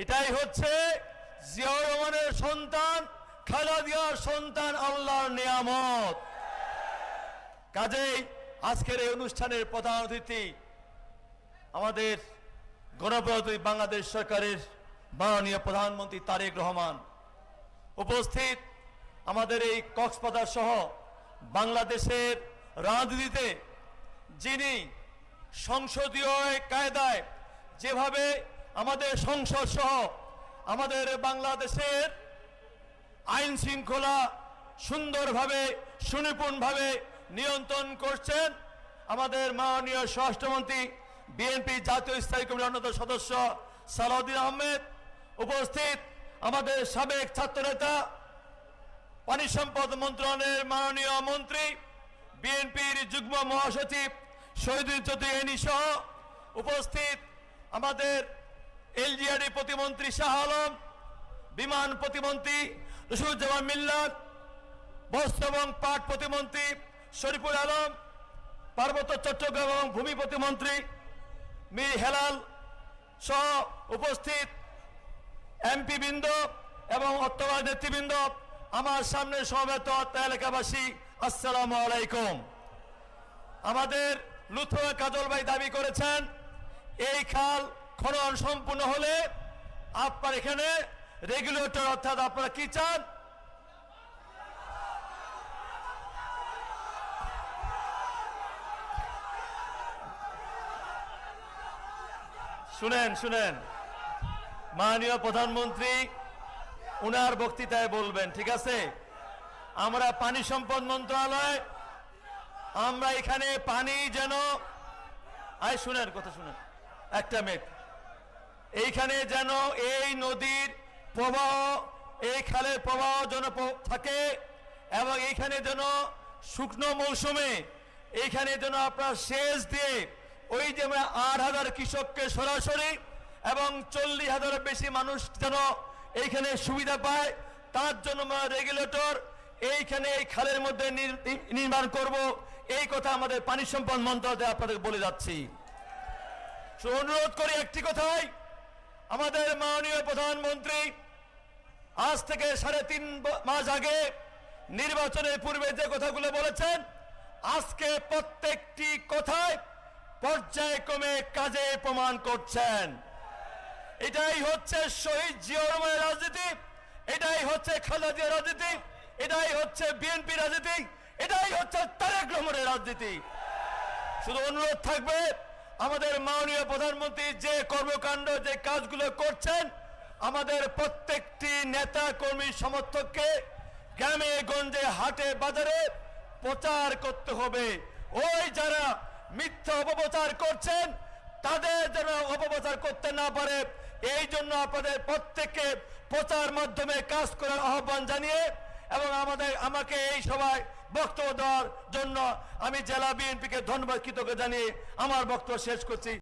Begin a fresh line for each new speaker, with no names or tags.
এটাই হচ্ছে জিয়াউর রহমানের সন্তান, খালেদা জিয়ার সন্তান, আল্লাহর নিয়ামত। কাজেই আজকের এই অনুষ্ঠানের প্রধান অতিথি আমাদের গণপ্রজাতন্ত্রী বাংলাদেশ সরকারের মাননীয় প্রধানমন্ত্রী তারেক রহমান। উপস্থিত আমাদের এই কক্সবাজার সহ বাংলাদেশের রাজনীতিতে যিনি সংসদীয় কায়দায় যেভাবে আমাদের সংসদ সহ আমাদের বাংলাদেশের আইন শৃঙ্খলা সুন্দরভাবে সুনিপুণভাবে নিয়ন্ত্রণ করছেন আমাদের মাননীয় স্বরাষ্ট্রমন্ত্রী, বিএনপি জাতীয় স্থায়ী কমিটির অন্যতম সদস্য সালাউদ্দিন আহমেদ। উপস্থিত আমাদের সাবেক ছাত্রনেতা, পানি সম্পদ মন্ত্রণালয়ের মাননীয় মন্ত্রী, বিএনপির যুগ্ম মহাসচিব শহীদুল চৌধুরী সহ উপস্থিত আমাদের এলজিআরডি প্রতিমন্ত্রী শাহ আলম, বিমান প্রতিমন্ত্রী রশিদুজ্জামান মিল্লাত, বস্ত্র এবং পাট প্রতিমন্ত্রী শরীফুল আলম, পার্বত্য চট্টগ্রাম এবং ভূমি প্রতিমন্ত্রী মীর হেলাল সহ উপস্থিত এমপি বৃন্দ এবং অর্থবাদ নেতৃবৃন্দ, আমার সামনে সমবেত এলাকাবাসী, আসসালামু আলাইকুম। আমাদের লুথুয়া কাজল ভাই দাবি করেছেন এই খাল খনন সম্পূর্ণ হলে আপনার এখানে রেগুলেটর, অর্থাৎ আপনারা কি চান? শুনেন শুনেন, মাননীয় প্রধানমন্ত্রী উনার বক্তৃতায় বলবেন, ঠিক আছে? আমরা পানি সম্পদ মন্ত্রণালয়, আমরা এখানে পানি যেন শুনেন কথা শুনেন একটা মিনিট, এইখানে যেন এই নদীর প্রবাহ, এই খালের প্রবাহ যেন থাকে এবং এইখানে যেন শুকনো মৌসুমে এইখানে যেন আপনার সেচ দিয়ে ওই যে 8,000 কৃষককে সরাসরি এবং 40,000 বেশি মানুষ যেন এইখানে সুবিধা পায়, তার জন্য রেগুলেটর এইখানে এই খালের মধ্যে নির্মাণ করব, এই কথা আমাদের পানি সম্পদ মন্ত্রণালয় আপনাদের বলে যাচ্ছি। অনুরোধ করি একটি কথাই, আমাদের মাননীয় প্রধানমন্ত্রী আজ থেকে 3.5 মাস আগে নির্বাচনের পূর্বে যে কথাগুলো বলেছেন, আজকে প্রত্যেকটি কথায় পর্যায়ক্রমে কাজে প্রমাণ করছেন। এটাই হচ্ছে শহীদ জিয়াউর রহমানের রাজনীতি, এটাই হচ্ছে খালেদা জিয়ার রাজনীতি, এটাই হচ্ছে বিএনপি রাজনীতি, এটাই হচ্ছে তারেক রহমানের রাজনীতি। শুধু অনুরোধ থাকবে, আমাদের মাননীয় প্রধানমন্ত্রী যে কর্মকাণ্ড, যে কাজগুলো করছেন, আমাদের প্রত্যেকটি নেতা কর্মী সমর্থককে গ্রামে গঞ্জে হাটে বাজারে প্রচার করতে হবে। ওই যারা মিথ্যা অপপ্রচার করছেন তাদের যেন অপপ্রচার করতে না পারে, এই জন্য আপনাদের প্রত্যেককে প্রচার মাধ্যমে কাজ করার আহ্বান জানিয়ে এবং আমাকে এই সভায় বক্তব্য দেওয়ার জন্য আমি জেলা বিএনপিকে ধন্যবাদ কৃতজ্ঞতা জানিয়ে আমার বক্তব্য শেষ করছি।